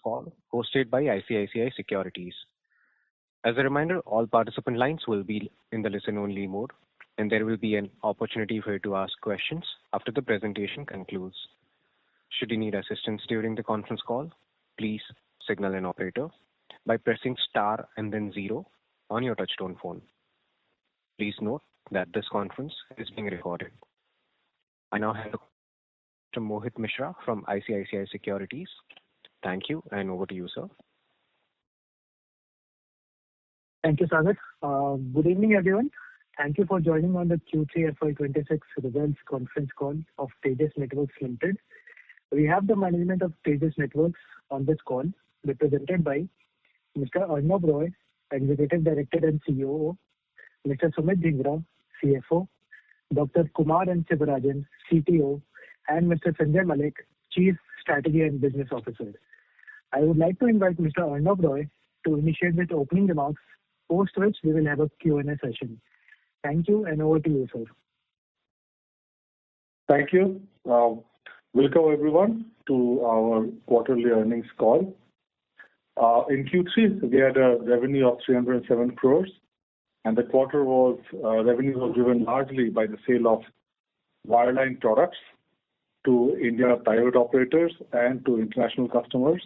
call hosted by ICICI Securities. As a reminder, all participant lines will be in the listen-only mode, and there will be an opportunity for you to ask questions after the presentation concludes. Should you need assistance during the conference call, please signal an operator by pressing star and then 0 on your touchtone phone. Please note that this conference is being recorded. I now hand to Mohit Mishra from ICICI Securities. Thank you, and over to you, sir. Thank you, Sagar. Good evening, everyone. Thank you for joining on the Q3FY26 results conference call of Tejas Networks Limited. We have the management of Tejas Networks on this call, represented by Mr. Arnob Roy, Executive Director and COO, Mr. Sumit Dhingra, CFO, Dr. Kumar N. Sivarajan, CTO, and Mr. Sanjay Malik, Chief Strategy and Business Officer. I would like to invite Mr. Arnob Roy to initiate with opening remarks, post which we will have a Q&A session. Thank you, and over to you, sir. Thank you. Welcome, everyone, to our quarterly earnings call. In Q3, we had a revenue of 307 crores, and the quarter revenue was driven largely by the sale of wireline products to India private operators and to international customers.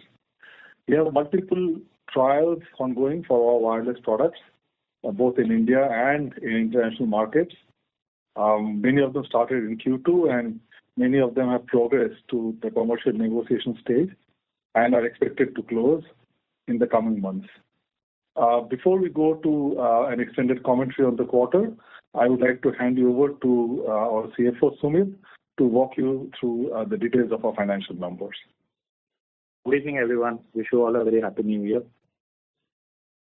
We have multiple trials ongoing for our wireless products, both in India and in international markets. Many of them started in Q2, and many of them have progressed to the commercial negotiation stage and are expected to close in the coming months. Before we go to an extended commentary on the quarter, I would like to hand you over to our CFO, Sumit, to walk you through the details of our financial numbers. Good evening, everyone. Wish you all a very happy new year.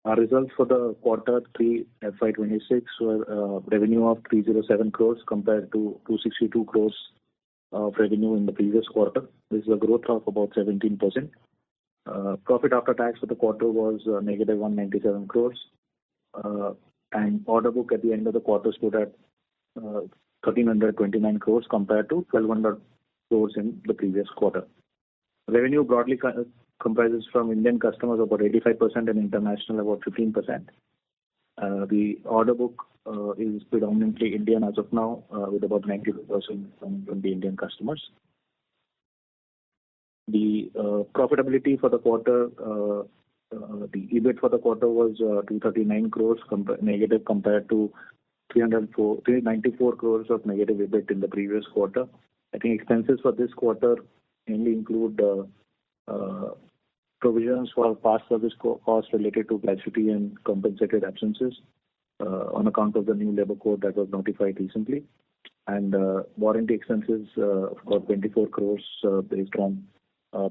Our results for the quarter 3 FY26 were revenue of 307 crores compared to 262 crores of revenue in the previous quarter. This is a growth of about 17%. Profit after tax for the quarter was negative 197 crores. And order book at the end of the quarter stood at 1,329 crores compared to 1,200 crores in the previous quarter. Revenue broadly comprises from Indian customers about 85% and international about 15%. The order book is predominantly Indian as of now, with about 92% from the Indian customers. The profitability for the quarter, the EBIT for the quarter was 239 crores negative compared to 394 crores of negative EBIT in the previous quarter. I think expenses for this quarter mainly include provisions for past service costs related to gratuity and compensated absences on account of the new labor code that was notified recently, and warranty expenses of about 24 crores based on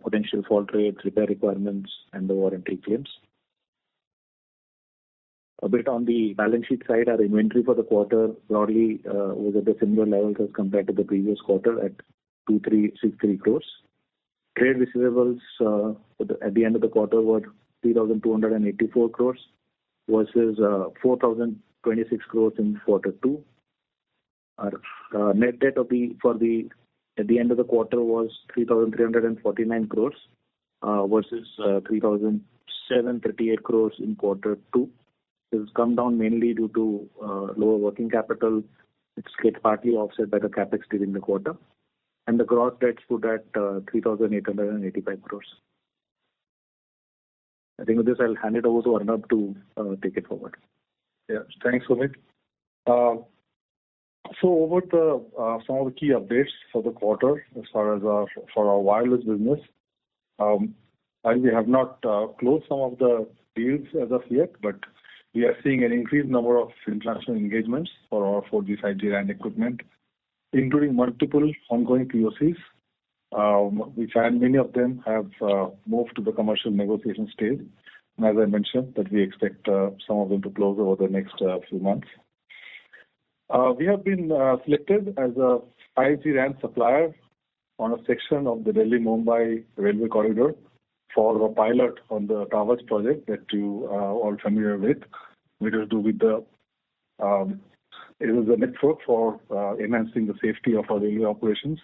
potential fault rates, repair requirements, and the warranty claims. A bit on the balance sheet side, our inventory for the quarter broadly was at the similar levels as compared to the previous quarter at 2,363 crores. Trade receivables at the end of the quarter were 3,284 crores versus 4,026 crores in quarter 2. Our net debt at the end of the quarter was 3,349 crores versus 3,738 crores in quarter 2. This has come down mainly due to lower working capital. It's get partly offset by the capex during the quarter. And the gross debt stood at 3,885 crores. I think with this, I'll hand it over to Arnab to take it forward. Yeah, thanks, Sumit. So over some of the key updates for the quarter as far as for our wireless business. And we have not closed some of the deals as of yet, but we are seeing an increased number of international engagements for our 4G, 5G RAN equipment, including multiple ongoing POCs, which many of them have moved to the commercial negotiation stage. And as I mentioned, that we expect some of them to close over the next few months. We have been selected as a 5G RAN supplier on a section of the Delhi-Mumbai railway corridor for a pilot on the Towers project that you are all familiar with, which is to do with it is a network for enhancing the safety of our railway operations.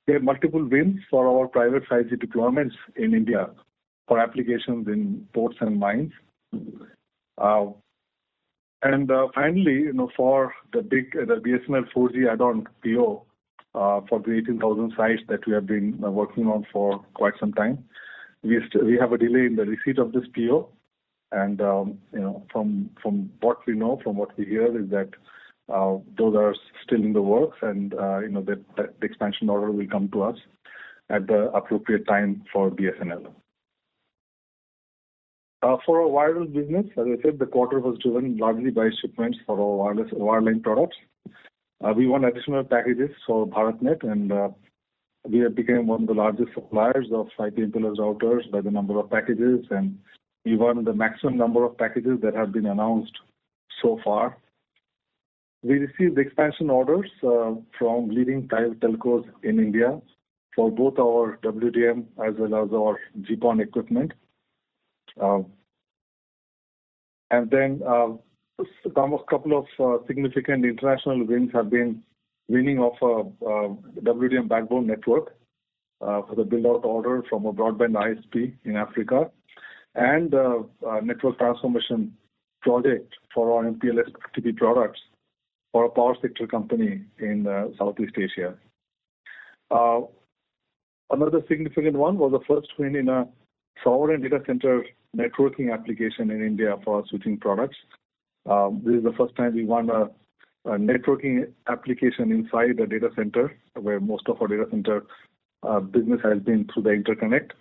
We have multiple wins for our private 5G deployments in India for applications in ports and mines. And finally, for the BSNL 4G add-on PO for the 18,000 sites that we have been working on for quite some time, we have a delay in the receipt of this PO. And from what we know, from what we hear, is that those are still in the works, and the expansion order will come to us at the appropriate time for BSNL. For our wireless business, as I said, the quarter was driven largely by shipments for our wireline products. We won additional packages for BharatNet, and we have become one of the largest suppliers of IP/MPLS routers by the number of packages, and we won the maximum number of packages that have been announced so far. We received expansion orders from leading private telcos in India for both our WDM as well as our GPON equipment. And then a couple of significant international wins have been winning of a WDM backbone network for the build-out order from a broadband ISP in Africa, and a network transformation project for our MPLS FTP products for a power sector company in Southeast Asia. Another significant one was the first win in a sovereign data center networking application in India for our switching products. This is the first time we won a networking application inside a data center, where most of our data center business has been through the interconnect.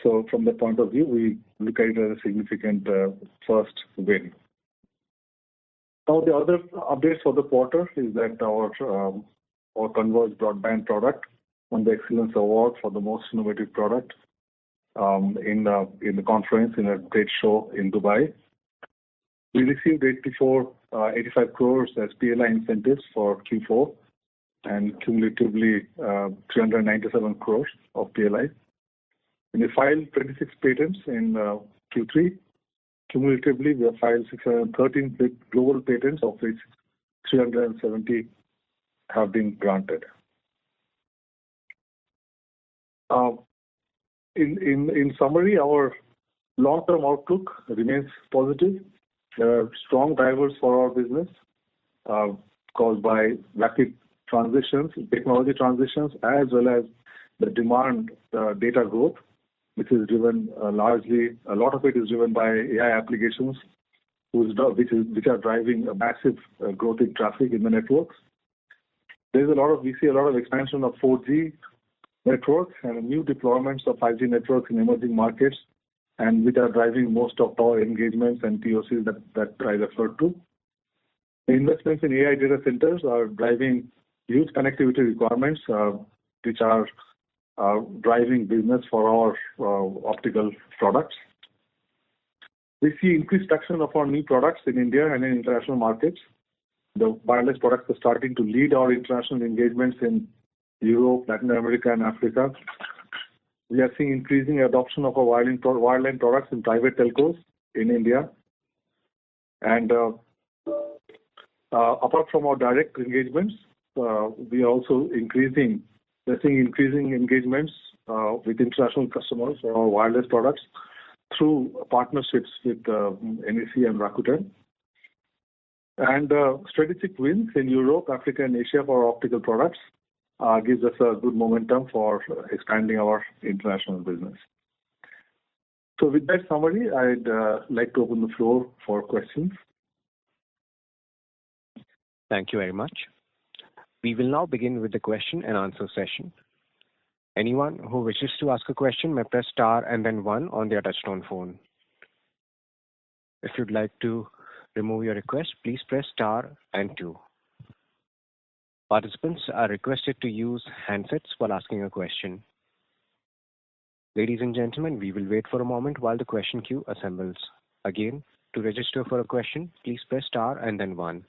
So from that point of view, we look at it as a significant first win. Now, the other updates for the quarter is that our converged broadband product won the Excellence Award for the most innovative product in the conference, in a trade show in Dubai. We received 85 crores as PLI incentives for Q4, and cumulatively 397 crores of PLI. And we filed 26 patents in Q3. Cumulatively, we have filed 613 global patents, of which 370 have been granted. In summary, our long-term outlook remains positive. There are strong drivers for our business caused by rapid transitions, technology transitions, as well as the demand data growth, which is driven largely, a lot of it is driven by AI applications, which are driving a massive growth in traffic in the networks. We see a lot of expansion of 4G networks and new deployments of 5G networks in emerging markets, and which are driving most of our engagements and POCs that I referred to. The investments in AI data centers are driving huge connectivity requirements, which are driving business for our optical products. We see increased traction of our new products in India and in international markets. The wireless products are starting to lead our international engagements in Europe, Latin America, and Africa. We are seeing increasing adoption of our wireline products in private telcos in India. And apart from our direct engagements, we are also seeing increasing engagements with international customers for our wireless products through partnerships with NEC and Rakuten. And strategic wins in Europe, Africa, and Asia for our optical products gives us a good momentum for expanding our international business. So with that summary, I'd like to open the floor for questions. Thank you very much. We will now begin with the question and answer session. Anyone who wishes to ask a question may press star and then one on their touchtone phone. If you'd like to remove your request, please press star and two. Participants are requested to use handsets while asking a question. Ladies and gentlemen, we will wait for a moment while the question queue assembles. Again, to register for a question, please press star and then one.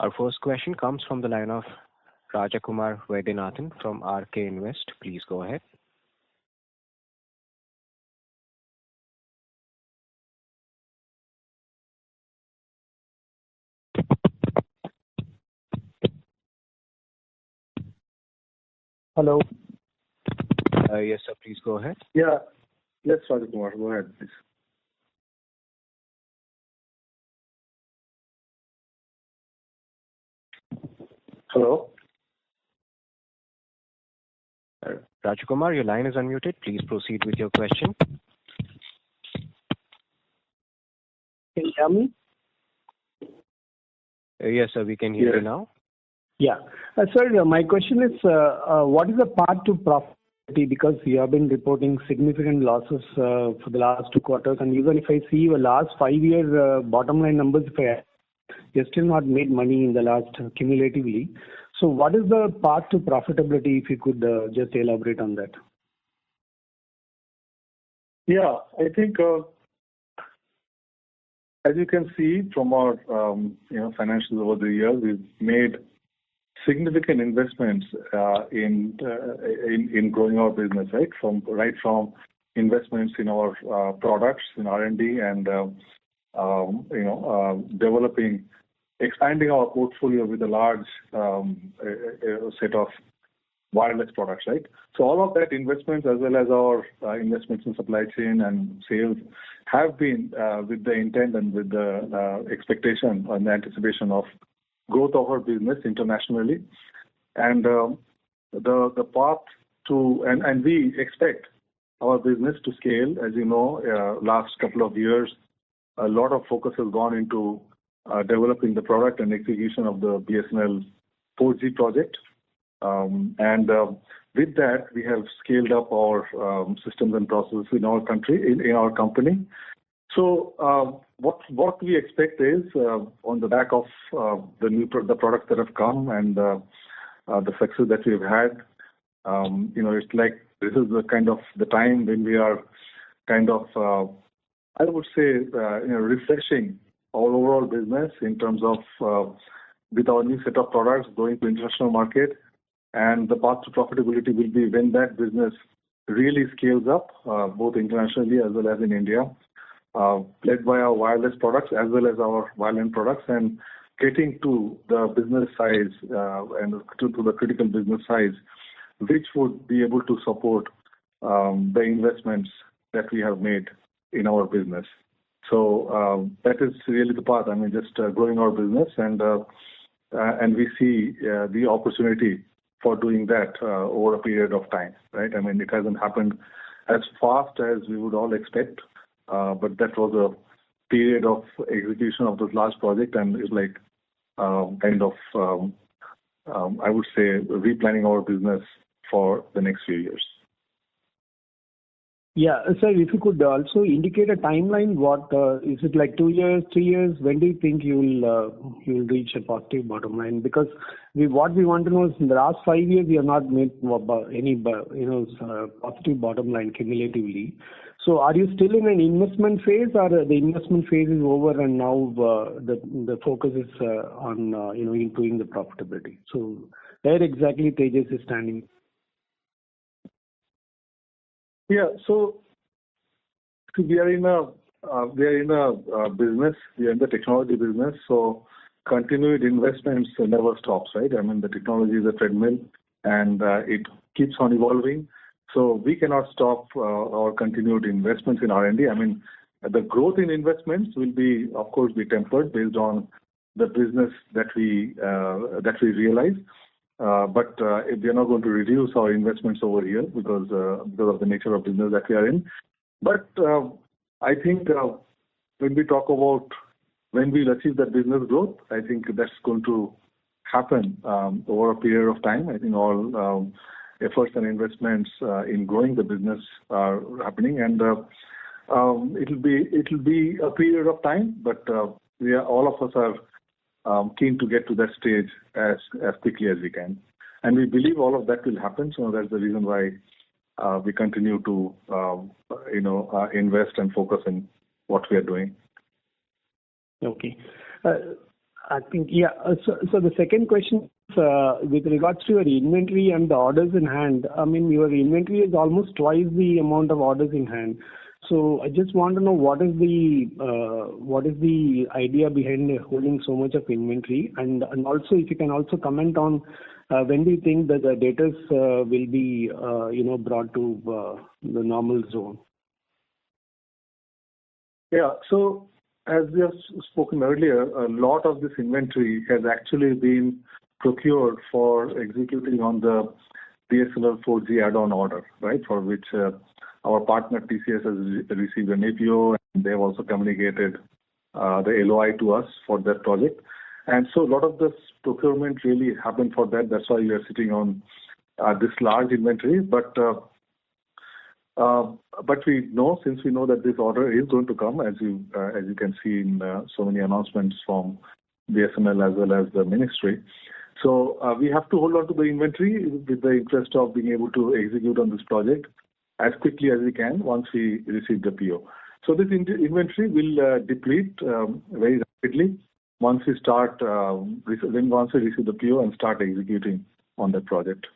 Our first question comes from the line of Rajakumar Vaidyanathan from RK Invest. Please go ahead. Hello. Yes, sir. Please go ahead. Yeah. Yes, Rajakumar, go ahead, please. Hello. Rajakumar, your line is unmuted. Please proceed with your question. Can you hear me? Yes, sir. We can hear you now. Yeah. Sir, my question is, what is the path to profitability? Because you have been reporting significant losses for the last 2 quarters, and even if I see your last 5-year bottom line numbers, you still not made money in the last cumulatively. So what is the path to profitability, if you could just elaborate on that? Yeah, I think as you can see from our financials over the years, we've made significant investments in growing our business, right? From investments in our products in R&D and expanding our portfolio with a large set of wireless products, right? So all of that investments, as well as our investments in supply chain and sales, have been with the intent and with the expectation and the anticipation of growth of our business internationally, and the path to and we expect our business to scale. As you know, last couple of years, a lot of focus has gone into developing the product and execution of the BSNL 4G project. And with that, we have scaled up our systems and processes in our country, in our company. So what we expect is, on the back of the products that have come and the success that we've had, it's like this is the kind of the time when we are kind of, I would say, refreshing our overall business in terms of with our new set of products going to international market. And the path to profitability will be when that business really scales up, both internationally as well as in India, led by our wireless products as well as our wireline products, and getting to the business size and to the critical business size, which would be able to support the investments that we have made in our business. So that is really the path. I mean, just growing our business, and we see the opportunity for doing that over a period of time, right? I mean, it hasn't happened as fast as we would all expect, but that was a period of execution of this large project, and it's like kind of, I would say, replanning our business for the next few years. Yeah, sir, if you could also indicate a timeline, what is it, like 2 years, 3 years? When do you think you'll reach a positive bottom line? Because what we want to know is, in the last 5 years, we have not made any positive bottom line cumulatively. So are you still in an investment phase, or the investment phase is over and now the focus is on improving the profitability? So where exactly Tejas is standing? Yeah, so we are in a business. We are in the technology business, so continued investments never stops, right? I mean, the technology is a treadmill, and it keeps on evolving. So we cannot stop our continued investments in R&D. I mean, the growth in investments will be, of course, be tempered based on the business that we realize. But we are not going to reduce our investments over here because of the nature of business that we are in. But I think when we talk about when we'll achieve that business growth, I think that's going to happen over a period of time. I think all efforts and investments in growing the business are happening, and it'll be a period of time. But all of us are keen to get to that stage as quickly as we can, and we believe all of that will happen. So that's the reason why we continue to invest and focus in what we are doing. Okay, I think So the second question is, with regards to your inventory and the orders in hand. I mean, your inventory is almost twice the amount of orders in hand. So I just want to know what is the idea behind holding so much of inventory, and also if you can also comment on when do you think that the debtors will be brought to the normal zone? Yeah. So as we have spoken earlier, a lot of this inventory has actually been procured for executing on the BSNL 4G add-on order, right? For which our partner TCS has received an APO, and they have also communicated the LOI to us for that project. And so a lot of this procurement really happened for that. That's why we are sitting on this large inventory. But we know, since we know that this order is going to come, as you can see in so many announcements from BSNL as well as the ministry. So we have to hold on to the inventory with the interest of being able to execute on this project as quickly as we can once we receive the PO. So this inventory will deplete very rapidly once we receive the PO and start executing on that project.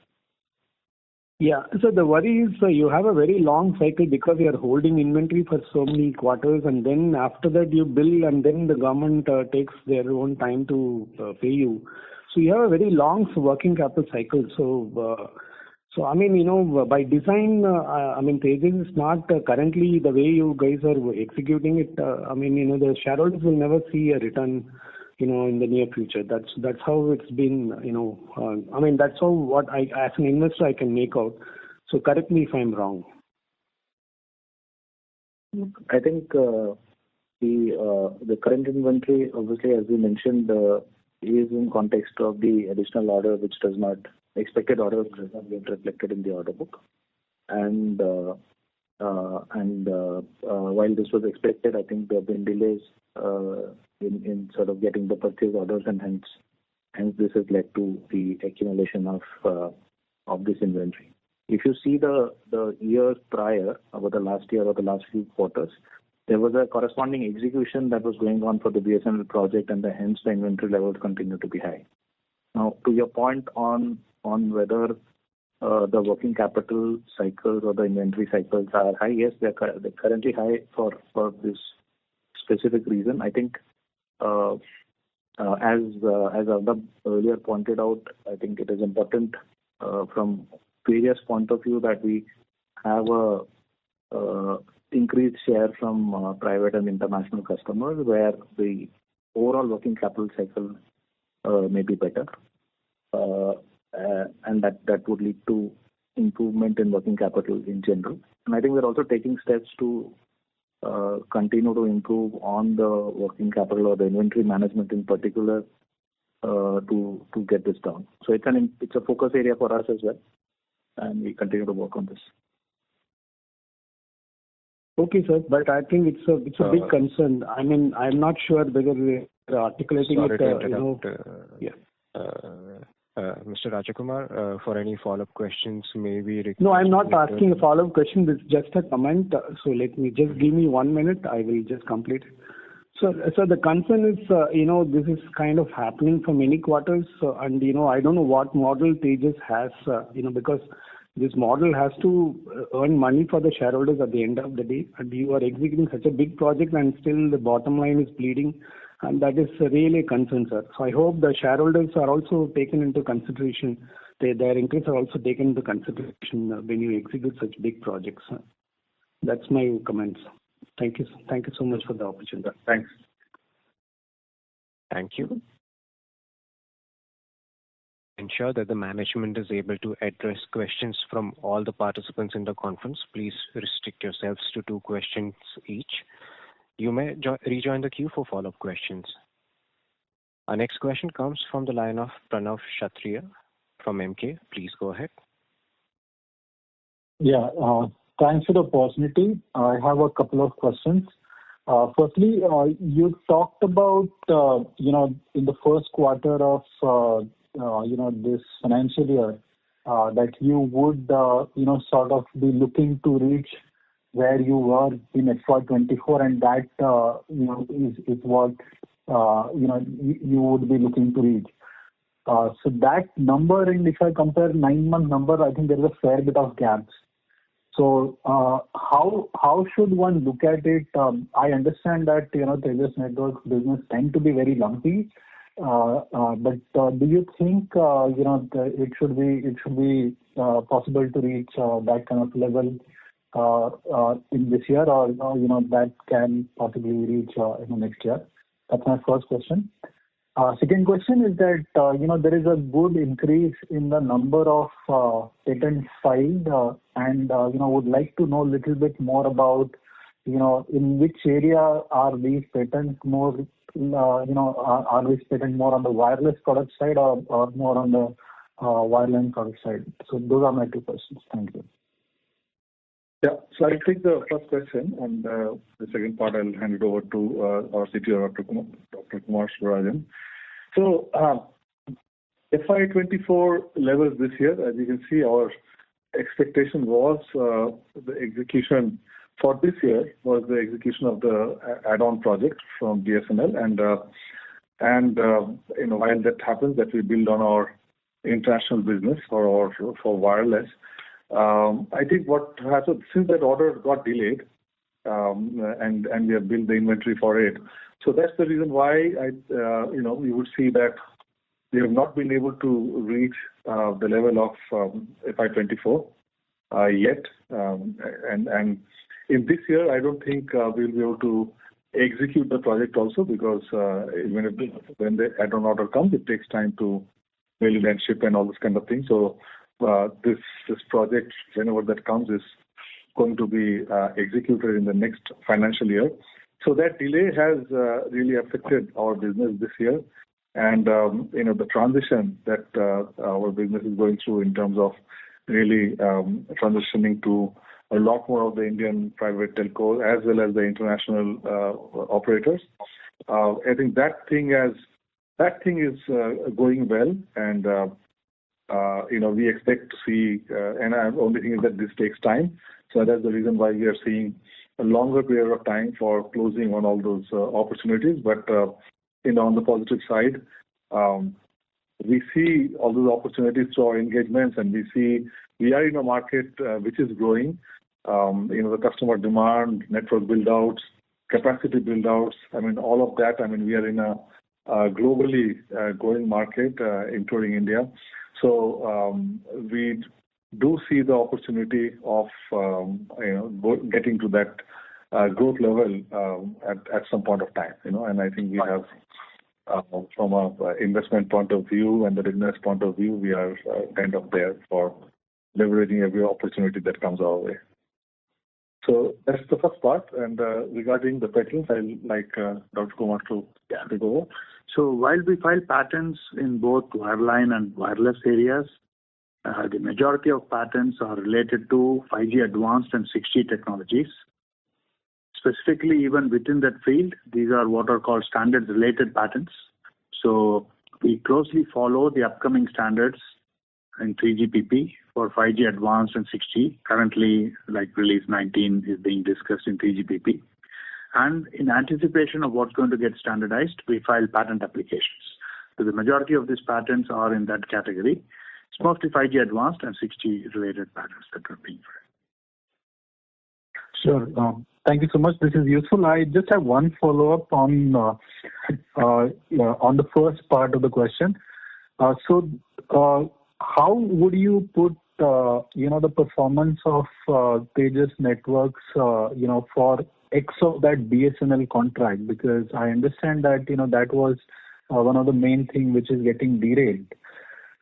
Yeah. So the worry is you have a very long cycle because you are holding inventory for so many quarters, and then after that you bill, and then the government takes their own time to pay you. So you have a very long working capital cycle. So I mean, by design, Tejas is not currently the way you guys are executing it. The shareholders will never see a return, in the near future. That's how it's been, that's how what I, as an investor, I can make out. So correct me if I'm wrong. I think the current inventory, obviously, as we mentioned, is in context of the additional order, which expected order does not get reflected in the order book. And while this was expected, I think there have been delays in sort of getting the purchase orders, and hence this has led to the accumulation of this inventory. If you see the years prior, over the last year or the last few quarters, there was a corresponding execution that was going on for the BSNL project, and hence the inventory levels continue to be high. Now, to your point on whether the working capital cycles or the inventory cycles are high, yes, they're currently high for this specific reason. I think as Arnab earlier pointed out, I think it is important from various point of view that we have a increased share from private and international customers, where the overall working capital cycle may be better, and that would lead to improvement in working capital in general. And I think we're also taking steps to continue to improve on the working capital or the inventory management in particular to get this down. So it's a focus area for us as well, and we continue to work on this. Okay, sir, but I think it's a big concern. I mean, I'm not sure whether we're articulating Sorry it. to interrupt, Mr. Rajakumar, for any follow-up questions, maybe. No, I'm not asking a follow-up question. It's just a comment. So let me just give me 1 minute. I will just complete it. So the concern is, this is kind of happening for many quarters, and I don't know what model Tejas has, because this model has to earn money for the shareholders at the end of the day, and you are executing such a big project, and still the bottom line is bleeding, and that is really a concern, sir. So I hope the shareholders are also taken into consideration. Their interests are also taken into consideration when you execute such big projects. That's my comments. Thank you. Thank you so much for the opportunity. Thanks. Thank you. Ensure that the management is able to address questions from all the participants in the conference. Please restrict yourselves to 2 questions each. You may rejoin the queue for follow-up questions. Our next question comes from the line of Pranav Kshatriya from MK. Please go ahead. Yeah, thanks for the opportunity. I have a couple of questions. Firstly, you talked about, in the first quarter of this financial year, that you would, sort of be looking to reach where you were in FY24, and that, is what, you would be looking to reach. So that number, and if I compare 9-month number, I think there is a fair bit of gaps. So how should one look at it? I understand that Tejas Networks business tend to be very lumpy, but do you think it should be possible to reach that kind of level in this year, or that can possibly reach in the next year? That's my first question. Second question is that there is a good increase in the number of patents filed, and would like to know a little bit more about in which area are these patents more are these patents more on the wireless product side or more on the wireline product side? So those are my two questions. Thank you. Yeah. So I'll take the first question, and the second part I'll hand it over to our CTO, Dr. Kumar Sivarajan. So FY24 levels this year, as you can see, our expectation was the execution for this year was the execution of the add-on project from BSNL, and while that happens, that we build on our international business for wireless. I think what happened since that order got delayed, and we have built the inventory for it. So that's the reason why we would see that we have not been able to reach the level of FY24 yet, and in this year I don't think we'll be able to execute the project also, because when the add-on order comes, it takes time to build and ship and all this kind of thing. So this project, whenever that comes, is going to be executed in the next financial year. So that delay has really affected our business this year, and the transition that our business is going through in terms of really transitioning to a lot more of the Indian private telco as well as the international operators. I think that thing is going well, and we expect to see. And the only thing is that this takes time. So that's the reason why we are seeing a longer period of time for closing on all those opportunities. But on the positive side, we see all those opportunities through our engagements, and we are in a market which is growing. The customer demand, network build-outs, capacity build-outs, all of that. We are in a globally growing market, including India. So we do see the opportunity of getting to that growth level at some point of time. And I think we have, from a investment point of view and the business point of view, we are kind of there for leveraging every opportunity that comes our way. So that's the first part. And regarding the patents, I'd like Dr. Kumar to take over. So while we file patents in both wireline and wireless areas, the majority of patents are related to 5G advanced and 6G technologies. Specifically, even within that field, these are what are called standards-related patents. So we closely follow the upcoming standards in 3GPP for 5G advanced and 6G. Currently, release 19 is being discussed in 3GPP. And in anticipation of what's going to get standardized, we file patent applications. So the majority of these patents are in that category. It's mostly 5G advanced and 6G related patents that are being filed. Sure. Thank you so much. This is useful. I just have one follow-up on the first part of the question. So how would you put the performance of Tejas Networks for X of that BSNL contract? Because I understand that that was one of the main thing which is getting derailed.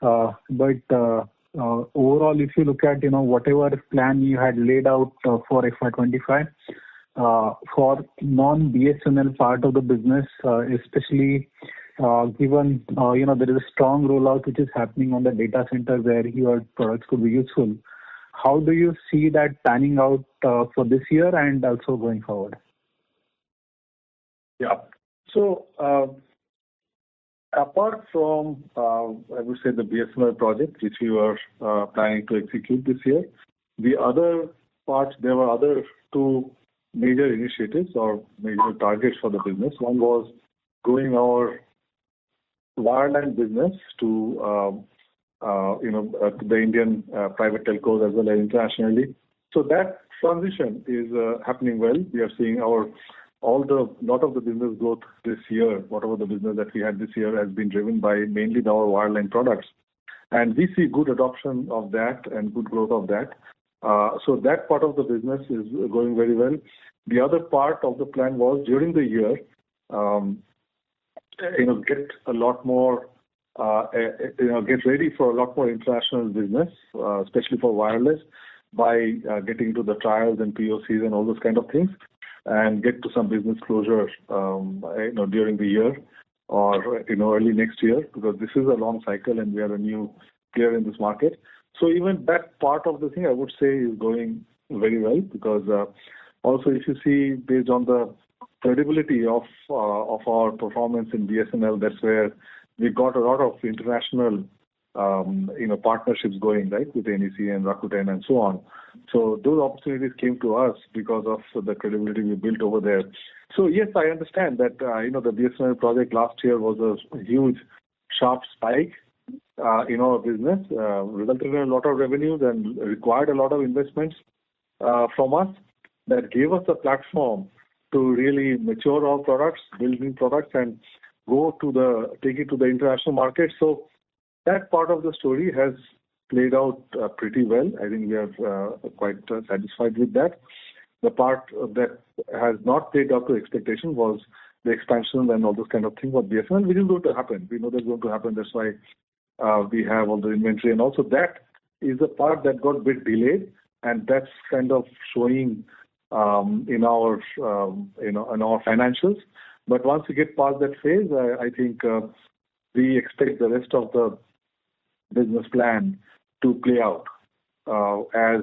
But overall, if you look at whatever plan you had laid out for FY25 for non-BSNL part of the business, especially given there is a strong rollout which is happening on the data center where your products could be useful. How do you see that panning out for this year and also going forward? Yeah. So apart from, I would say, the BSNL project, which we were planning to execute this year, the other parts, there were other two major initiatives or major targets for the business. One was growing our wireline business to the Indian private telcos as well as internationally. So that transition is happening well. We are seeing lot of the business growth this year, whatever the business that we had this year has been driven by mainly our wireline products. And we see good adoption of that and good growth of that. So that part of the business is going very well. The other part of the plan was during the year, get a lot more, get ready for a lot more international business, especially for wireless, by getting to the trials and POCs and all those kind of things, and get to some business closure, during the year or early next year, because this is a long cycle and we are a new player in this market. So even that part of the thing, I would say, is going very well, because also if you see, based on the credibility of our performance in BSNL, that's where we got a lot of international partnerships going, right, with NEC and Rakuten and so on. So those opportunities came to us because of the credibility we built over there. So yes, I understand that the BSNL project last year was a huge, sharp spike in our business, resulted in a lot of revenues and required a lot of investments from us. That gave us a platform to really mature our products, build new products, and take it to the international market. So that part of the story has played out pretty well. I think we are quite satisfied with that. The part that has not played up to expectation was the expansion and all those kind of things for BSNL, which is going to happen. We know that's going to happen. That's why we have all the inventory. And also that is the part that got a bit delayed, and that's kind of showing in our financials. But once we get past that phase, I think we expect the rest of the business plan to play out as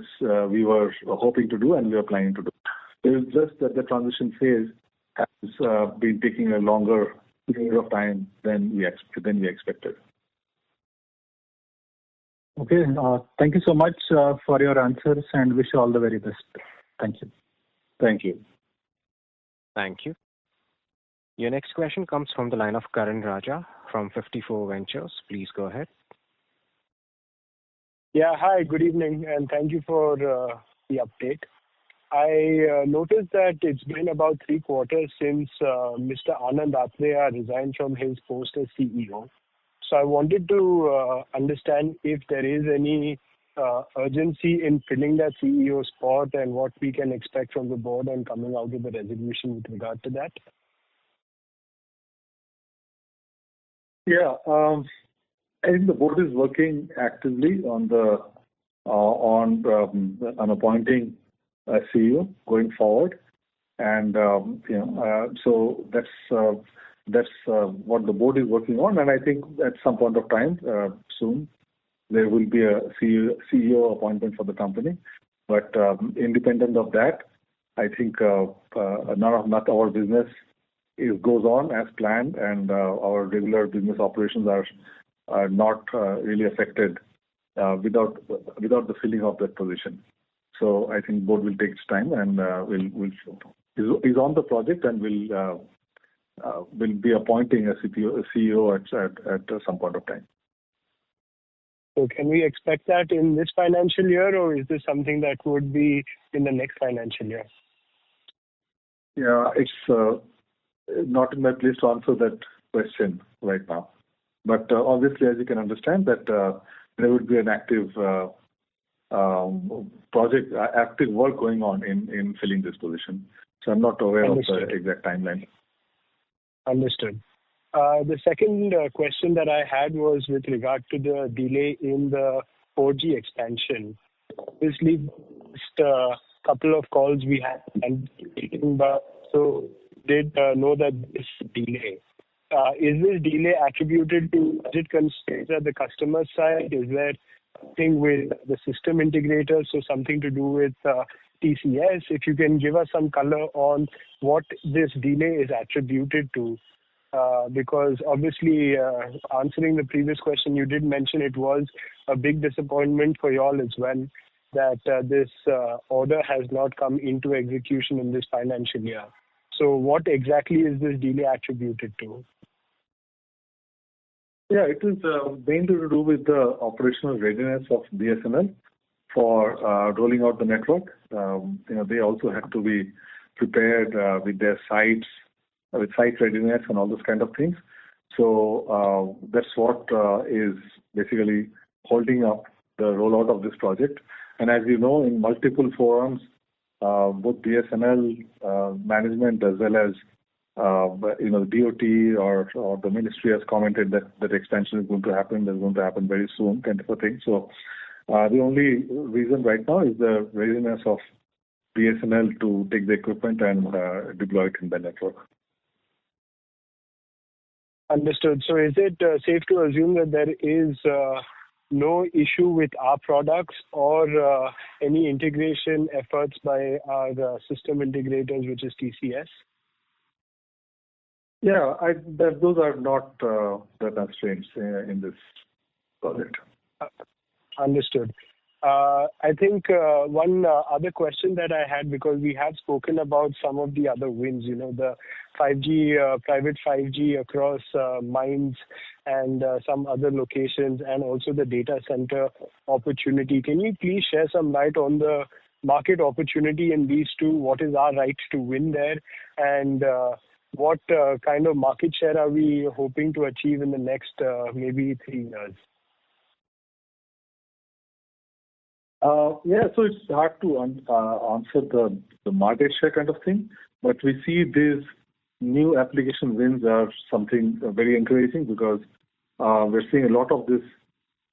we were hoping to do and we are planning to do. It is just that the transition phase has been taking a longer period of time than we expected. Okay. Thank you so much for your answers, and wish you all the very best. Thank you. Thank you. Thank you. Your next question comes from the line of Karan Raja from 54 Ventures. Please go ahead. Yeah, hi, good evening, and thank you for the update. I noticed that it's been about 3 quarters since Mr. Anand Athreya resigned from his post as CEO. So I wanted to understand if there is any urgency in filling that CEO spot and what we can expect from the board and coming out with a resolution with regard to that. Yeah, I think the board is working actively on appointing a CEO going forward, and so that's what the board is working on. And I think at some point of time soon there will be a CEO appointment for the company. But independent of that, I think not our business goes on as planned, and our regular business operations are not really affected without the filling of that position. So I think board will take its time and is on the project and will be appointing a CEO at some point of time. So can we expect that in this financial year, or is this something that would be in the next financial year? Yeah, it's not in my place to answer that question right now. But obviously, as you can understand, that there would be an active active work going on in filling this position. So I'm not aware Understood. of the exact timeline. Understood. The second question that I had was with regard to the delay in the 4G expansion. Obviously, just a couple of calls we had, but so did know that this delay. Is this delay attributed to budget constraints at the customer side? Is there something with the system integrators, so something to do with TCS? If you can give us some color on what this delay is attributed to. Because obviously, answering the previous question, you did mention it was a big disappointment for you all as well, that this order has not come into execution in this financial year. So what exactly is this delay attributed to? Yeah, it is mainly to do with the operational readiness of BSNL for rolling out the network. They also had to be prepared with their sites, with site readiness and all those kind of things. So that's what is basically holding up the rollout of this project. And as you know, in multiple forums, both BSNL management as well as DOT or the ministry has commented that expansion is going to happen. That's going to happen very soon, kind of a thing. So the only reason right now is the readiness of BSNL to take the equipment and deploy it in the network. Understood. So is it safe to assume that there is no issue with our products or any integration efforts by our system integrators, which is TCS? Yeah, those are not the constraints in this project. Understood. I think one other question that I had, because we have spoken about some of the other wins, the 5G, private 5G across mines and some other locations, and also the data center opportunity. Can you please share some light on the market opportunity in these two? What is our right to win there? And what kind of market share are we hoping to achieve in the next maybe 3 years? So it's hard to answer the market share kind of thing, but we see these new application wins are something very encouraging, because we're seeing a lot of this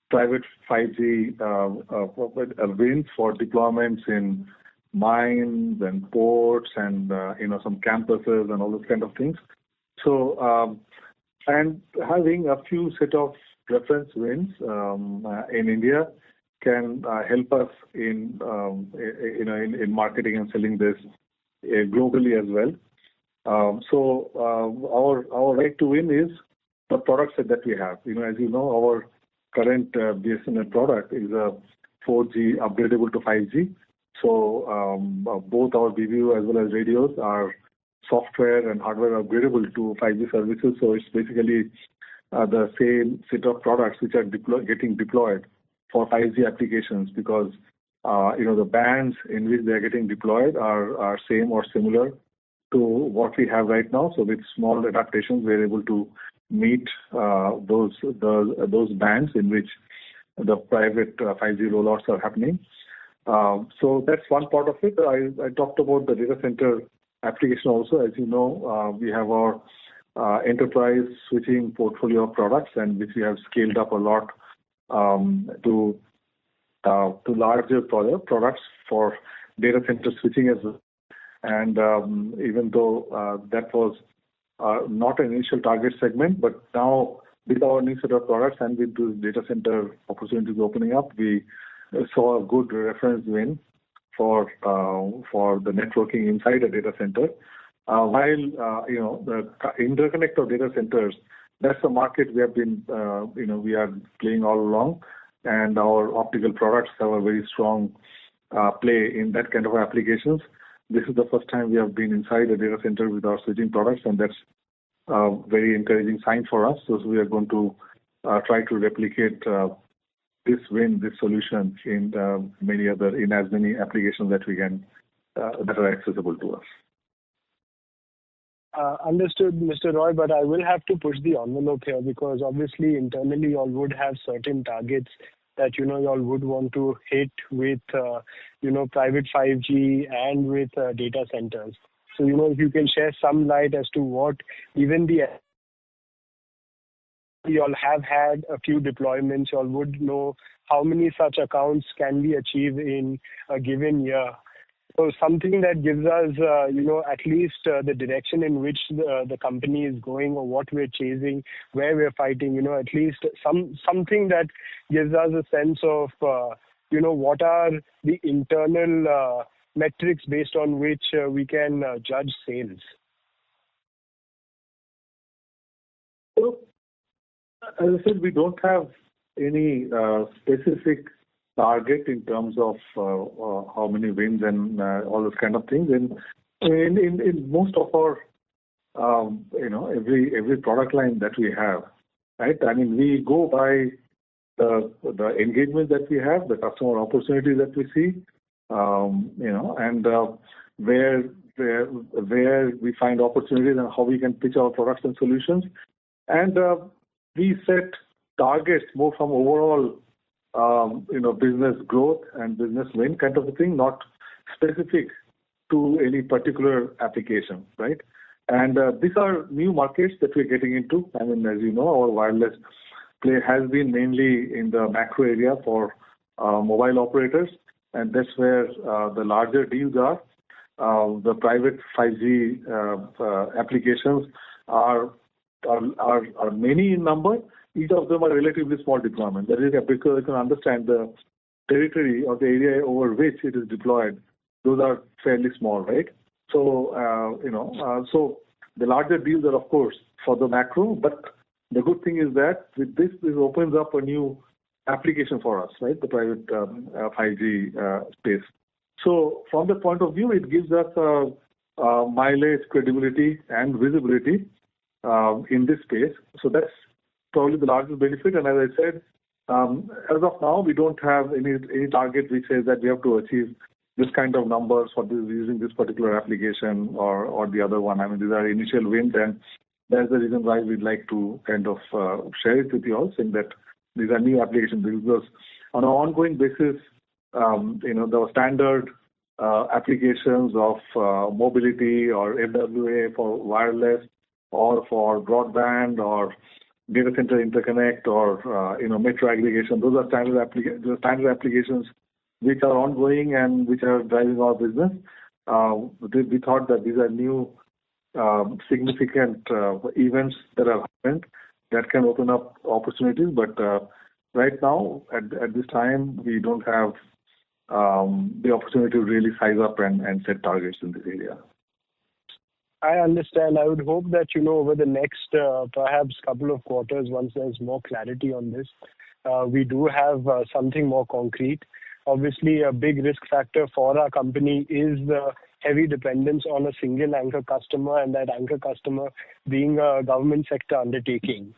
private 5G wins for deployments in mines and ports and some campuses and all those kind of things. So and having a few set of reference wins in India can help us in marketing and selling this globally as well. So our right to win is the products that we have. As you know, our current BSNL product is a 4G upgradable to 5G. So both our BBU as well as radios are software and hardware upgradable to 5G services. So it's basically the same set of products which are getting deployed for 5G applications, because the bands in which they are getting deployed are same or similar to what we have right now. So with small adaptations, we're able to meet those bands in which the private 5G rollouts are happening. So that's one part of it. I talked about the data center application also. As you know, we have our enterprise switching portfolio of products, and which we have scaled up a lot to larger products for data center switching as well. And even though that was not an initial target segment, but now with our new set of products and with the data center opportunities opening up, we saw a good reference win for the networking inside a data center. While the interconnect of data centers, that's a market we have been we are playing all along, and our optical products have a very strong play in that kind of applications. This is the first time we have been inside a data center with our switching products, and that's a very encouraging sign for us. So we are going to try to replicate this solution in as many applications that we can that are accessible to us. Understood, Mr. Roy, but I will have to push the envelope here, because obviously internally you all would have certain targets that you all would want to hit with private 5G and with data centers. So if you can share some light as to what even you all have had a few deployments, you all would know how many such accounts can we achieve in a given year. So something that gives us, at least the direction in which the company is going, or what we're chasing, where we're fighting, at least something that gives us a sense of, what are the internal metrics based on which we can judge sales. So, as I said, we don't have any specific target in terms of how many wins and all those kind of things. And in most of our, every product line that we have, right? I mean, we go by the engagement that we have, the customer opportunities that we see, and where we find opportunities and how we can pitch our products and solutions. And we set targets more from overall, business growth and business win kind of a thing, not specific to any particular application, right? And these are new markets that we're getting into. I mean, as you know, our wireless play has been mainly in the macro area for mobile operators, and that's where the larger deals are. The private 5G applications are many in number. Each of them are relatively small deployment. That is because you can understand the territory or the area over which it is deployed. Those are fairly small, right? So, so the larger deals are, of course, for the macro, but the good thing is that with this opens up a new application for us, right? The private 5G space. So from the point of view, it gives us mileage, credibility, and visibility in this space. So that's probably the largest benefit. And as I said, as of now, we don't have any target which says that we have to achieve this kind of numbers for this, using this particular application or the other one. I mean, these are initial wins, and that's the reason why we'd like to kind of share it with you all, saying that these are new application builders. On an ongoing basis, the standard applications of mobility or FWA for wireless or for broadband or data center interconnect or metro aggregation, those are standard applications which are ongoing and which are driving our business. We thought that these are new significant events that have happened that can open up opportunities. But right now, at this time, we don't have the opportunity to really size up and set targets in this area. I understand. I would hope that, over the next perhaps couple of quarters, once there's more clarity on this, we do have something more concrete. Obviously, a big risk factor for our company is the heavy dependence on a single anchor customer, and that anchor customer being a government sector undertaking.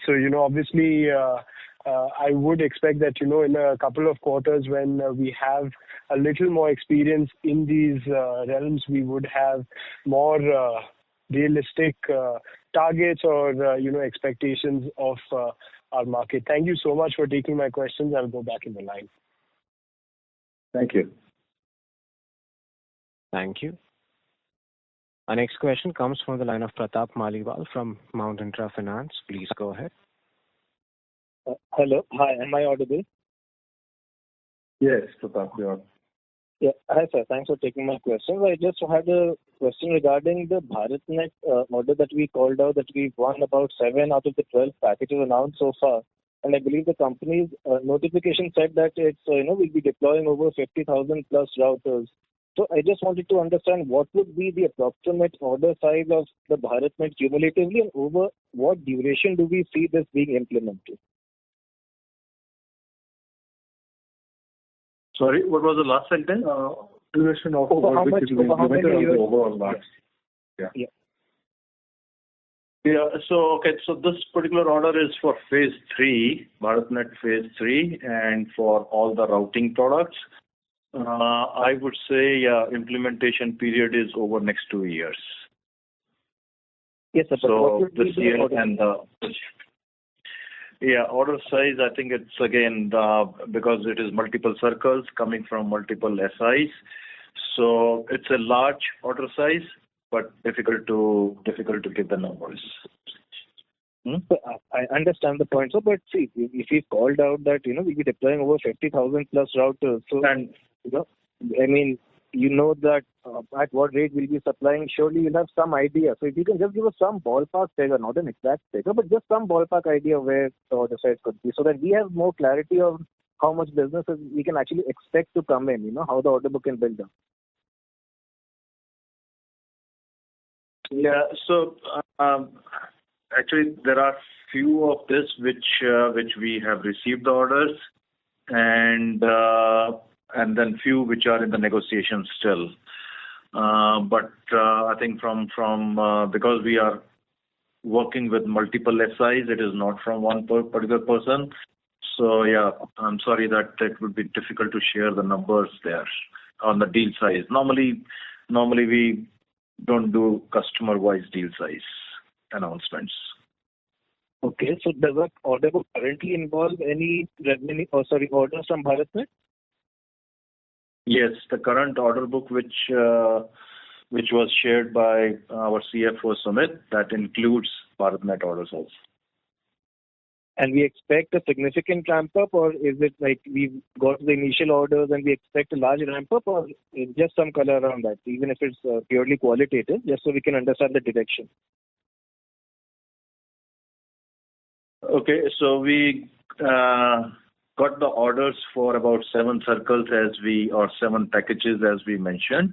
So, obviously, I would expect that, in a couple of quarters when we have a little more experience in these realms, we would have more realistic targets or, expectations of our market. Thank you so much for taking my questions. I'll go back in the line. Thank you. Thank you. Our next question comes from the line of Pratap Maliwal from Mount Intra Finance. Please go ahead. Hello. Hi. Am I audible? Yes, Pratap, you are. Yeah. Hi, sir. Thanks for taking my question. I just had a question regarding the BharatNet order that we called out, that we've won about 7 out of the 12 packages announced so far. And I believe the company's notification said that it's, we'll be deploying over 50,000 plus routers. So I just wanted to understand what would be the approximate order size of the BharatNet cumulatively, and over what duration do we see this being implemented? Sorry, what was the last sentence? Duration of how much overall large. Yeah. Yeah. So this particular order is for phase 3, BharatNet phase 3, and for all the routing products. I would say implementation period is over next 2 years. Yes, sir. So this year and order size, I think it's again because it is multiple circles coming from multiple SIs. So it's a large order size, but difficult to give the numbers. I understand the point, sir, but see, if we called out that, we'll be deploying over 50,000 plus routers, so, And I mean, that at what rate we'll be supplying, surely you'll have some idea. So if you can just give us some ballpark figure, not an exact figure, but just some ballpark idea where the order size could be, so that we have more clarity of how much business we can actually expect to come in, how the order book can build up. yeah, so actually there are few of this which we have received the orders, and then few which are in the negotiation still. But I think from because we are working with multiple SIs, it is not from one particular person. So yeah, I'm sorry that it would be difficult to share the numbers there on the deal size. Normally we don't do customer-wise deal size announcements. Okay. So does the order book currently involve any revenue, orders from BharatNet? Yes, the current order book which was shared by our CFO Sumit, that includes BharatNet orders also. And we expect a significant ramp up, or is it like we've got the initial orders and we expect a large ramp up, or just some color around that, even if it's purely qualitative, just so we can understand the direction? Okay, so we got the orders for about 7 circles or 7 packages as we mentioned,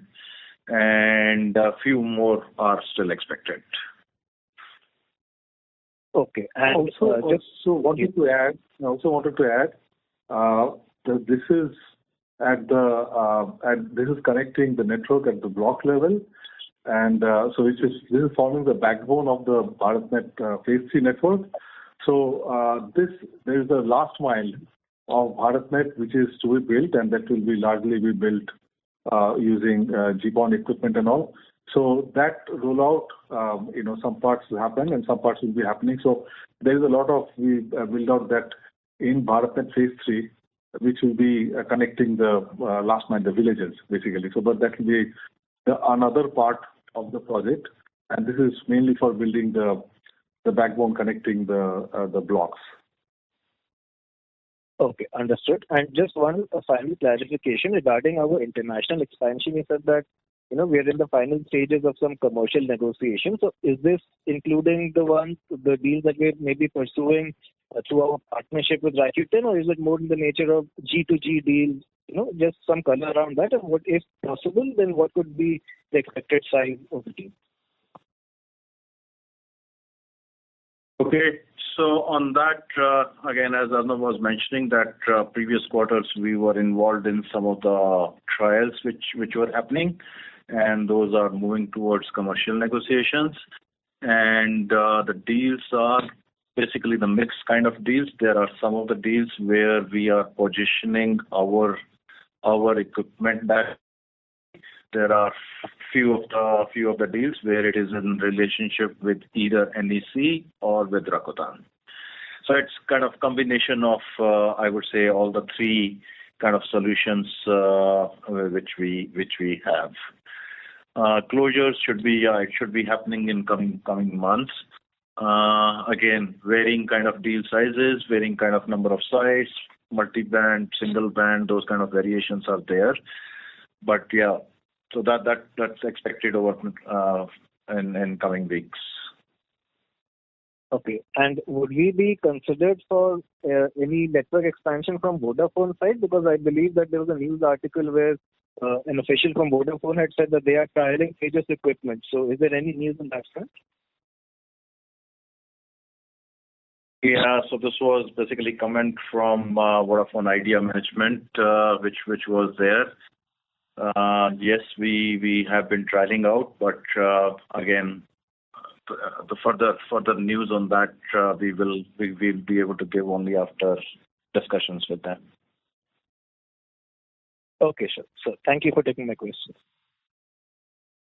and a few more are still expected. Okay. And I also wanted to add that this is connecting the network at the block level, and this is forming the backbone of the BharatNet Phase 3 network. So there is the last mile of BharatNet which is to be built, and that will be largely built using GPON equipment and all. So that rollout, some parts will happen and some parts will be happening. So there is a lot of we build out that in BharatNet Phase 3, which will be connecting the last mile, the villages basically. So, but that will be another part of the project, and this is mainly for building the backbone connecting the blocks. Okay, understood. And just one final clarification regarding our international expansion. You said that we are in the final stages of some commercial negotiations. So is this including the deals that we're maybe pursuing through our partnership with Rakuten, or is it more in the nature of G2G deals? Just some color around that, and what, if possible, then what could be the expected size of the deal? Okay, so on that, again, as Arnav was mentioning, that previous quarters we were involved in some of the trials which were happening, and those are moving towards commercial negotiations. And the deals are basically the mixed kind of deals. There are some of the deals where we are positioning our equipment back. There are few of the deals where it is in relationship with either NEC or with Rakuten. So it's kind of combination of I would say all the 3 kind of solutions which we have. Closures should be happening in coming months. Again, varying kind of deal sizes, varying kind of number of sites, multi-band, single band, those kind of variations are there. But yeah, so that's expected over in coming weeks. Okay. And would we be considered for any network expansion from Vodafone side? Because I believe that there was a news article where an official from Vodafone had said that they are trialing Tejas equipment. So is there any news on that front? Yeah, so this was basically comment from Vodafone Idea management, which was there. Yes, we have been trialing out, but again, the further news on that we will be able to give only after discussions with them. Okay, sure. So thank you for taking my question.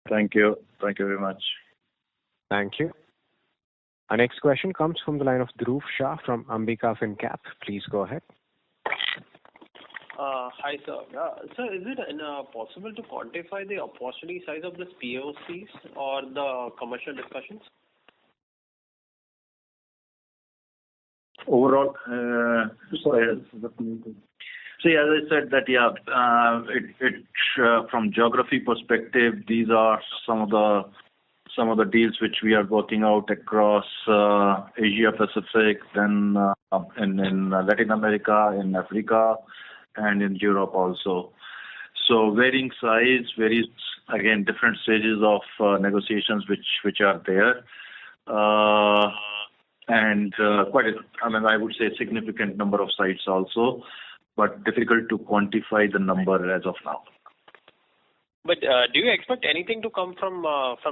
Thank you very much. Thank you. Our next question comes from the line of Dhruv Shah from Ambika FinCap. Please go ahead. Hi, sir. Sir, is it possible to quantify the opportunity size of this POCs or the commercial discussions? Overall, see, as I said that, yeah, from geography perspective, these are some of the deals which we are working out across Asia Pacific, then in Latin America, in Africa, and in Europe also. So varying size, varies again different stages of negotiations which are there, and I would say significant number of sites also, but difficult to quantify the number as of now. But do you expect anything to come from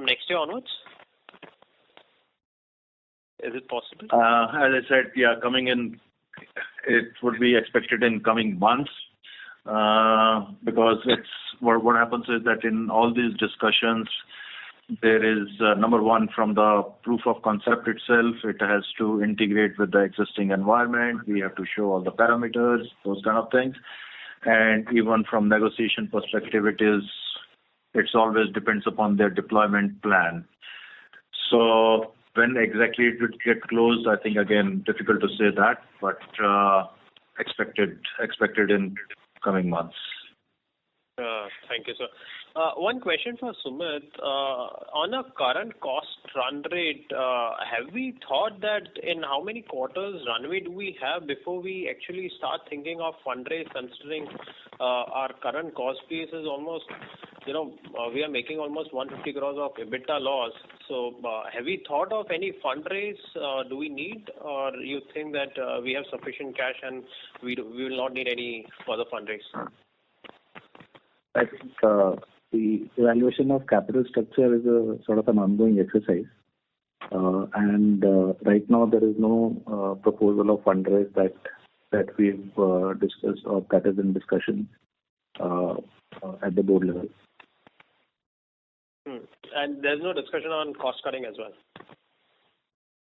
next year onwards? Is it possible? As I said, yeah, coming in it would be expected in coming months, because what happens is that in all these discussions, there is number one, from the proof of concept itself, it has to integrate with the existing environment. We have to show all the parameters, those kind of things. And even from negotiation perspective, it's always depends upon their deployment plan. So when exactly it would get closed, I think again difficult to say that, but expected in coming months. Thank you, sir. One question for Sumit. On a current cost run rate, have we thought that in how many quarters runway do we have before we actually start thinking of fundraise, considering our current cost base is almost, we are making almost 150 crores of EBITDA loss. So have we thought of any fundraise do we need, or you think that we have sufficient cash and we will not need any further fundraise? I think the evaluation of capital structure is a sort of an ongoing exercise. And right now there is no proposal of fundraise that we've discussed or that is in discussion at the board level. And there's no discussion on cost cutting as well?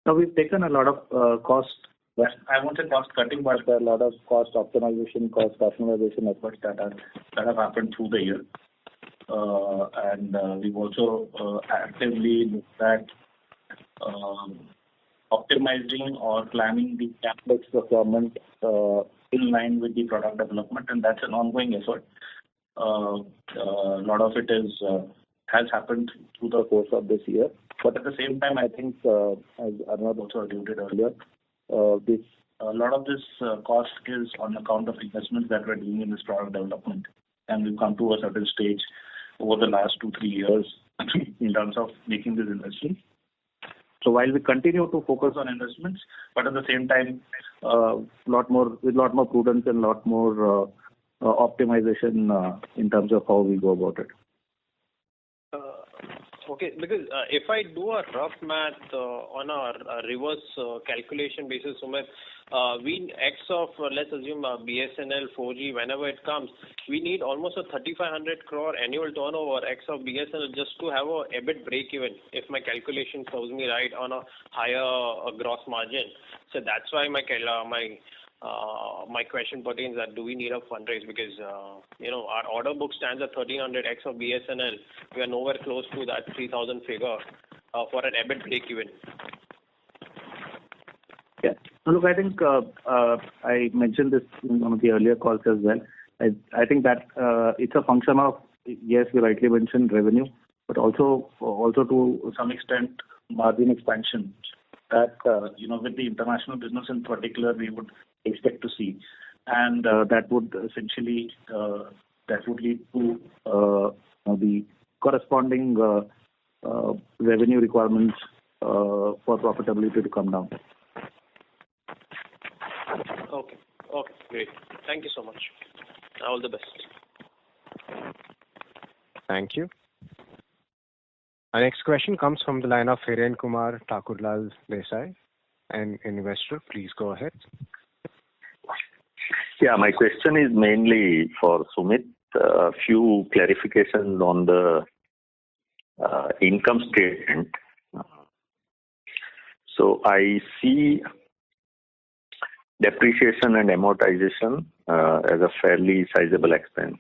No, we've taken a lot of cost. Well, I won't say cost cutting, but a lot of cost optimization, cost rationalization efforts that have happened through the year. And we've also actively looked at optimizing or planning the capex procurement in line with the product development, and that's an ongoing effort. A lot of it has happened through the course of this year. But at the same time, I think, as Arnab also alluded earlier, a lot of this cost is on account of investments that we're doing in this product development. And we've come to a certain stage over the last 2-3 years in terms of making these investments. So while we continue to focus on investments, but at the same time, with lot more prudence and lot more optimization in terms of how we go about it. Okay, because if I do a rough math on a reverse calculation basis, Sumit, we X of, let's assume BSNL 4G, whenever it comes, we need almost a 3,500 crore annual turnover X of BSNL just to have a EBIT break even, if my calculation serves me right, on a higher gross margin. So that's why my question pertains that do we need a fundraise, because our order book stands at 1,300 X of BSNL. We are nowhere close to that 3,000 figure for an EBIT break even. Yeah. Look, I think I mentioned this in one of the earlier calls as well. I think that it's a function of, yes, you rightly mentioned revenue, but also to some extent margin expansion that with the international business in particular we would expect to see, and that would essentially lead to the corresponding revenue requirements for profitability to come down. Okay, great. Thank you so much. All the best. Thank you. Our next question comes from the line of Hiren Kumar Thakurlal Desai, an investor. Please go ahead. Yeah, my question is mainly for Sumit. A few clarifications on the income statement. So I see depreciation and amortization as a fairly sizable expense,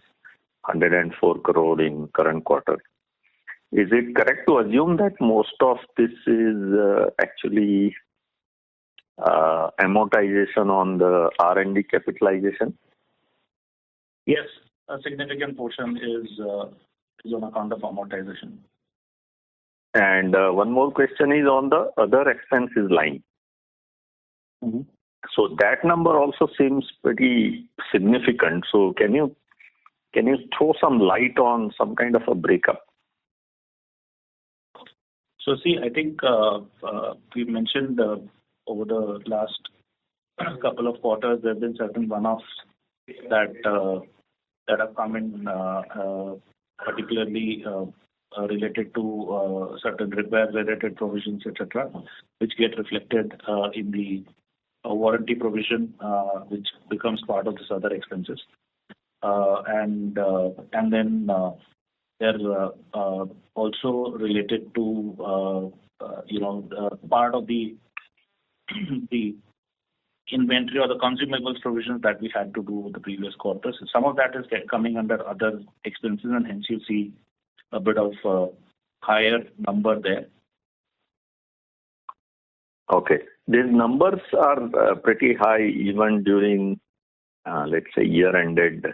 104 crore in current quarter. Is it correct to assume that most of this is actually amortization on the R&D capitalization? Yes, a significant portion is on account of amortization. And one more question is on the other expenses line. Mm-hmm. So that number also seems pretty significant. So can you throw some light on some kind of a breakup? So see, I think we mentioned over the last couple of quarters there have been certain one-offs that have come in, particularly related to certain repair-related provisions, etc., which get reflected in a warranty provision, which becomes part of this other expenses. And then they're also related to part of the the inventory or the consumables provisions that we had to do the previous quarters. Some of that is coming under other expenses, and hence you see a bit of higher number there. Okay. These numbers are pretty high even during, let's say, year-ended,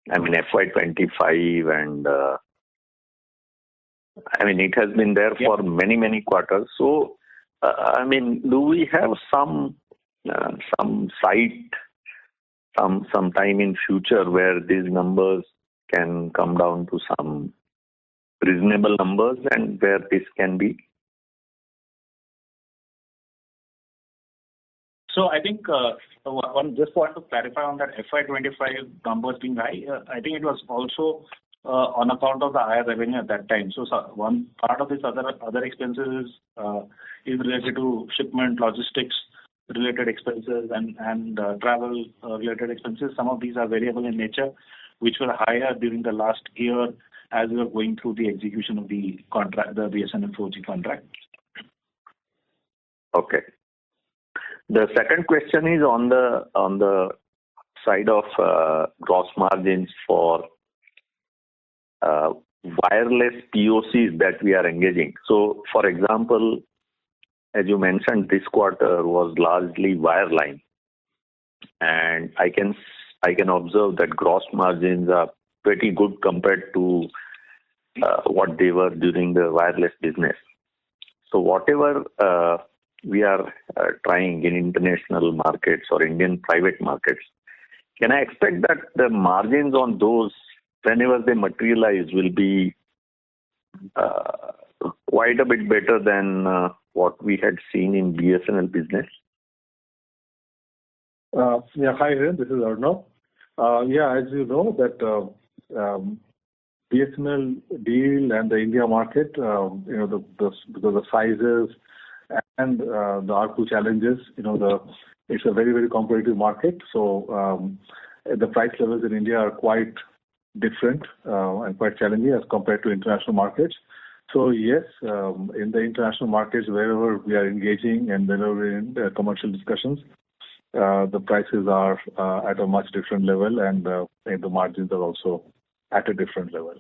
FY25, and it has been there for many, many quarters. So, do we have some sight, some time in future where these numbers can come down to some reasonable numbers and where this can be? So I think just want to clarify on that FY25 numbers being high. I think it was also on account of the higher revenue at that time. So one part of this other expenses is related to shipment, logistics related expenses, and travel related expenses. Some of these are variable in nature, which were higher during the last year as we were going through the execution of the contract, the BSNL 4G contract. Okay. The second question is on the side of gross margins for wireless POCs that we are engaging. So, for example, as you mentioned, this quarter was largely wireline, and I can observe that gross margins are pretty good compared to what they were during the wireless business. So, whatever we are trying in international markets or Indian private markets, can I expect that the margins on those, whenever they materialize, will be quite a bit better than what we had seen in BSNL business? Hi, Hiren, this is Arnav. As you know, that BSNL deal and the India market, because of the sizes and the ARPU challenges, it's a very, very competitive market. So the price levels in India are quite different and quite challenging as compared to international markets. So yes, in the international markets, wherever we are engaging and wherever we're in commercial discussions, the prices are at a much different level, and the margins are also at a different level.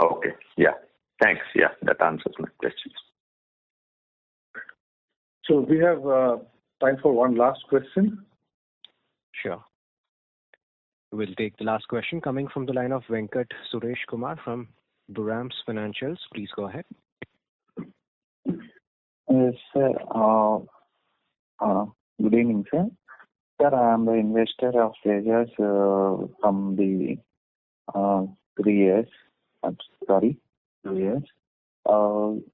Okay. Yeah. Thanks. Yeah, that answers my questions. So we have time for one last question. Sure. We'll take the last question coming from the line of Venkat Suresh Kumar from Burams Financials. Please go ahead. Yes, sir. Good evening, sir. Sir, I am the investor of Tejas from the 2 years.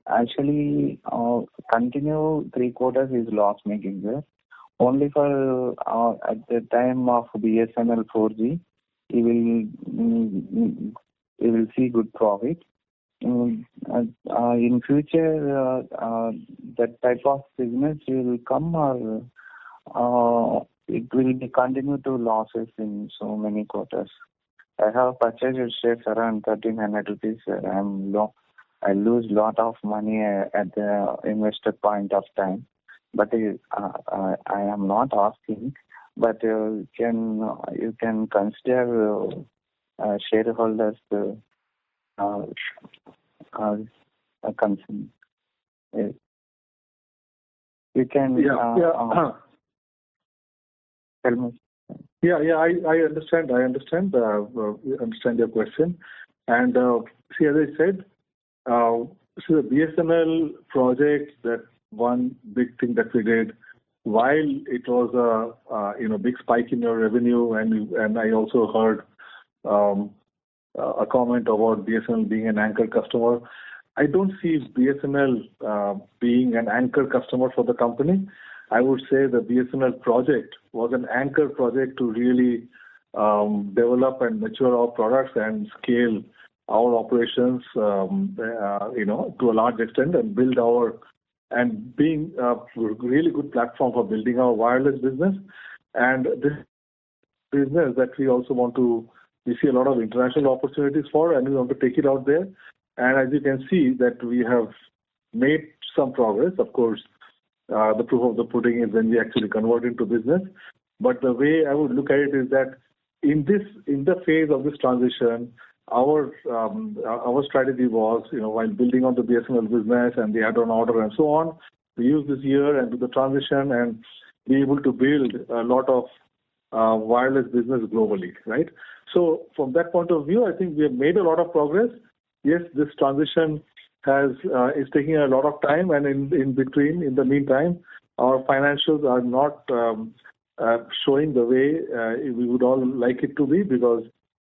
Actually, continue 3 quarters is loss making, sir. Only for at the time of BSNL 4G, you will see good profit. In future, that type of business will come, or it will be continue to losses in so many quarters. I have purchased shares around 1,300 rupees. I lose lot of money at the investor point of time. But I am not asking, but you can consider shareholders concern. You can tell me. I understand. I understand your question. And see, as I said, the BSNL project, that one big thing that we did, while it was a big spike in your revenue, and I also heard a comment about BSNL being an anchor customer. I don't see BSNL being an anchor customer for the company. I would say the BSNL project was an anchor project to really develop and mature our products and scale our operations, to a large extent, and build our and being a really good platform for building our wireless business. And this business that we see a lot of international opportunities for, and we want to take it out there. And as you can see that we have made some progress. Of course, the proof of the pudding is when we actually convert into business. But the way I would look at it is that in the phase of this transition, our strategy was, while building on the BSNL business and the add-on order and so on, to use this year and do the transition and be able to build a lot of wireless business globally, right? So from that point of view, I think we have made a lot of progress. Yes, this transition is taking a lot of time, and in the meantime, our financials are not showing the way we would all like it to be because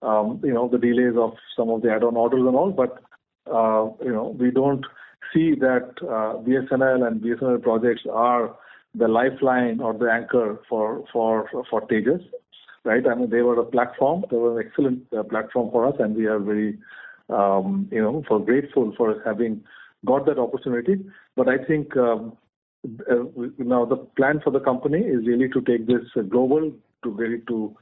the delays of some of the add-on orders and all. But we don't see that BSNL and BSNL projects are the lifeline or the anchor for Tejas, right? I mean, they were a platform. They were an excellent platform for us, and we are very grateful for having got that opportunity. But I think now the plan for the company is really to take this global, to get it to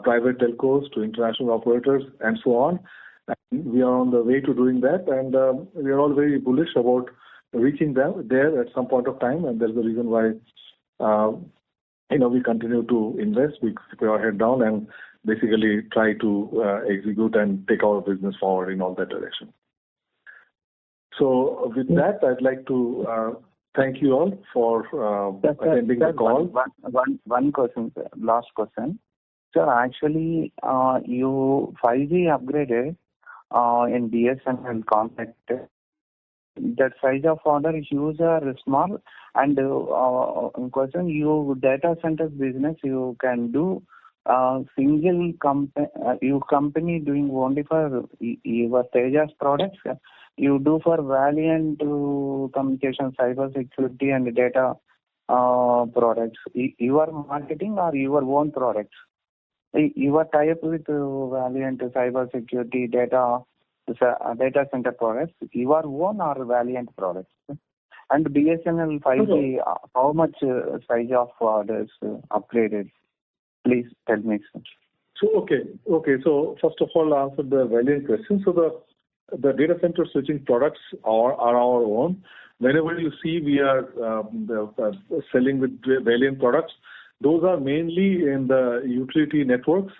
private telcos, to international operators, and so on. And we are on the way to doing that, and we are all very bullish about reaching there at some point of time. And there's the reason why we continue to invest. We put our head down and basically try to execute and take our business forward in all that direction. So with that, I'd like to thank you all for attending the call. One question, sir. Last question. Sir, actually, you 5G upgraded in BSNL contract. That size of order is huge or small? And question, you data center business, you can do single company doing only for your Tejas products. You do for Valiant communication, cyber security, and data products. You are marketing or your own products? You are tied up with Valiant cyber security, data center products. You are own or Valiant products? And BSNL 5G, how much size of orders upgraded? Please tell me, sir. So, okay. So, first of all, I'll answer the Valiant question. So, the data center switching products are our own. Whenever you see we are selling with Valiant products, those are mainly in the utility networks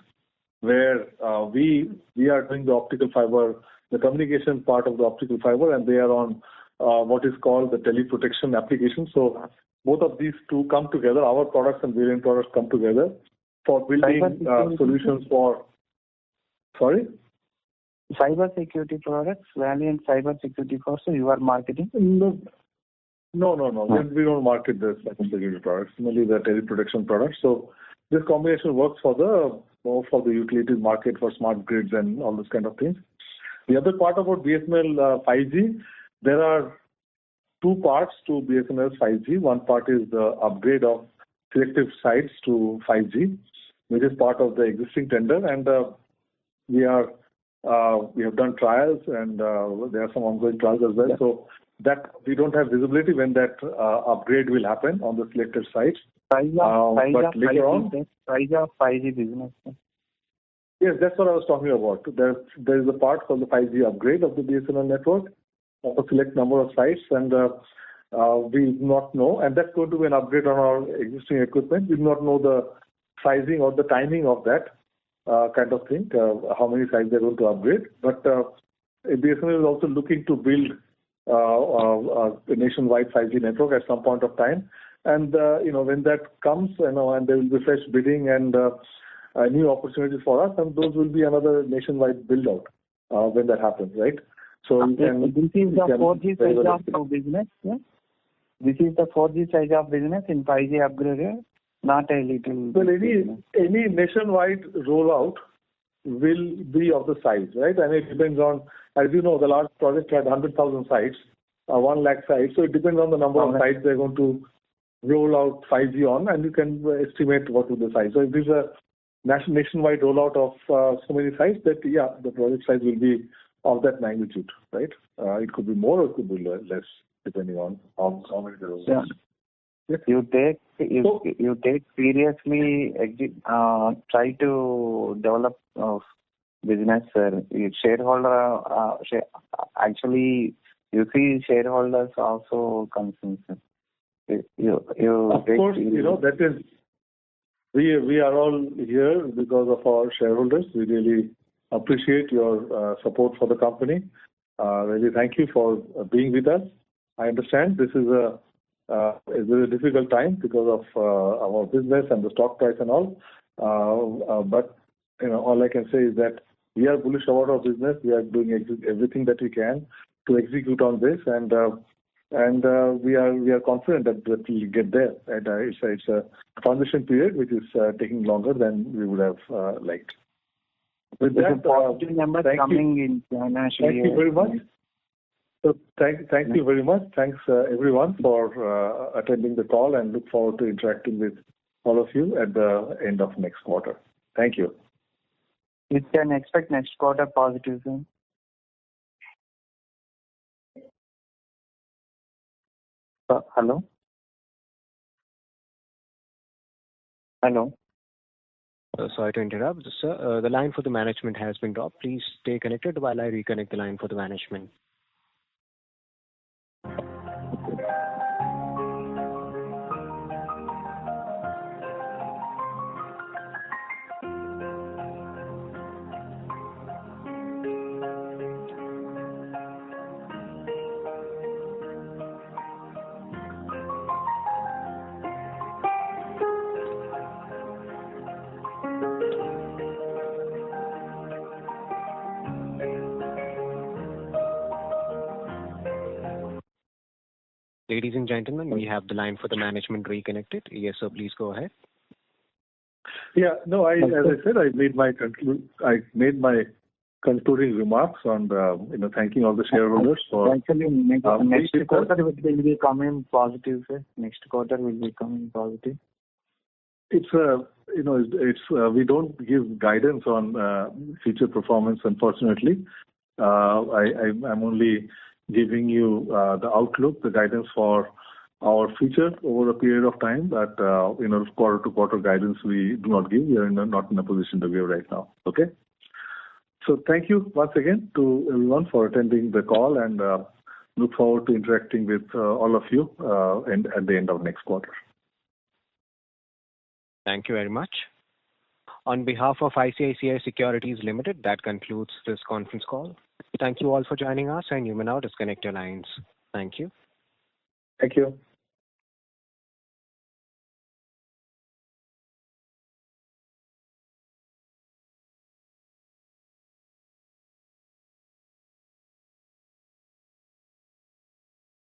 where we are doing the optical fiber, the communication part of the optical fiber, and they are on what is called the teleprotection application. So both of these two come together. Our products and Valiant products come together for building solutions for. Sorry? Cyber security products, Valiant cyber security products, you are marketing? No. We don't market the cyber security products, mainly the teleprotection products. So this combination works for the utility market, for smart grids and all those kind of things. The other part about BSNL 5G, there are two parts to BSNL 5G. One part is the upgrade of selective sites to 5G, which is part of the existing tender, and we have done trials, and there are some ongoing trials as well. So that we don't have visibility when that upgrade will happen on the selected sites. But later on, size of 5G business. Yes, that's what I was talking about. There is a part called the 5G upgrade of the BSNL network of a select number of sites, and we do not know. And that's going to be an upgrade on our existing equipment. We do not know the sizing or the timing of that kind of thing, how many sites they're going to upgrade. But BSNL is also looking to build a nationwide 5G network at some point of time. And, when that comes, and there will be fresh bidding and new opportunities for us, and those will be another nationwide build-out when that happens, right? So this is the 4G size of business, yeah? This is the 4G size of business in 5G upgraded, not a little... Well, any nationwide rollout will be of the size, right? And it depends on, as you know, the last project had 100,000 sites, 1 lakh sites. So it depends on the number of sites they're going to roll out 5G on, and you can estimate what will be the size. So if there's a nationwide rollout of so many sites, that the project size will be of that magnitude, right? It could be more or it could be less. depending on how many crores. Yeah. Yes. You take seriously, try to develop business, sir. Actually, you see shareholders also concerned, sir. Of course, that is, we are all here because of our shareholders. We really appreciate your support for the company. Really thank you for being with us. I understand this is a difficult time because of our business and the stock price and all. But all I can say is that we are bullish about our business. We are doing everything that we can to execute on this, and we are confident that we'll get there. And it's a transition period which is taking longer than we would have liked. With that, coming in financial thank you very much. So thank you very much. Thanks everyone for attending the call, and look forward to interacting with all of you at the end of next quarter. Thank you. You can expect next quarter positive, sir. Hello? Hello? Sorry to interrupt, sir. The line for the management has been dropped. Please stay connected while I reconnect the line for the management. Ladies and gentlemen, we have the line for the management reconnected. Yes, sir, please go ahead. Yeah, no, as I said, I made my concluding remarks on thanking all the shareholders for. Actually, next quarter will be coming positive, sir. Next quarter will be coming positive. It's we don't give guidance on future performance, unfortunately. I'm only giving you the outlook, the guidance for our future over a period of time. But quarter-to-quarter guidance we do not give. We are not in a position to give right now. Okay. So thank you once again to everyone for attending the call, and look forward to interacting with all of you at the end of next quarter. Thank you very much. On behalf of ICICI Securities Limited, that concludes this conference call. Thank you all for joining us, and you may now disconnect your lines. Thank you. Thank you.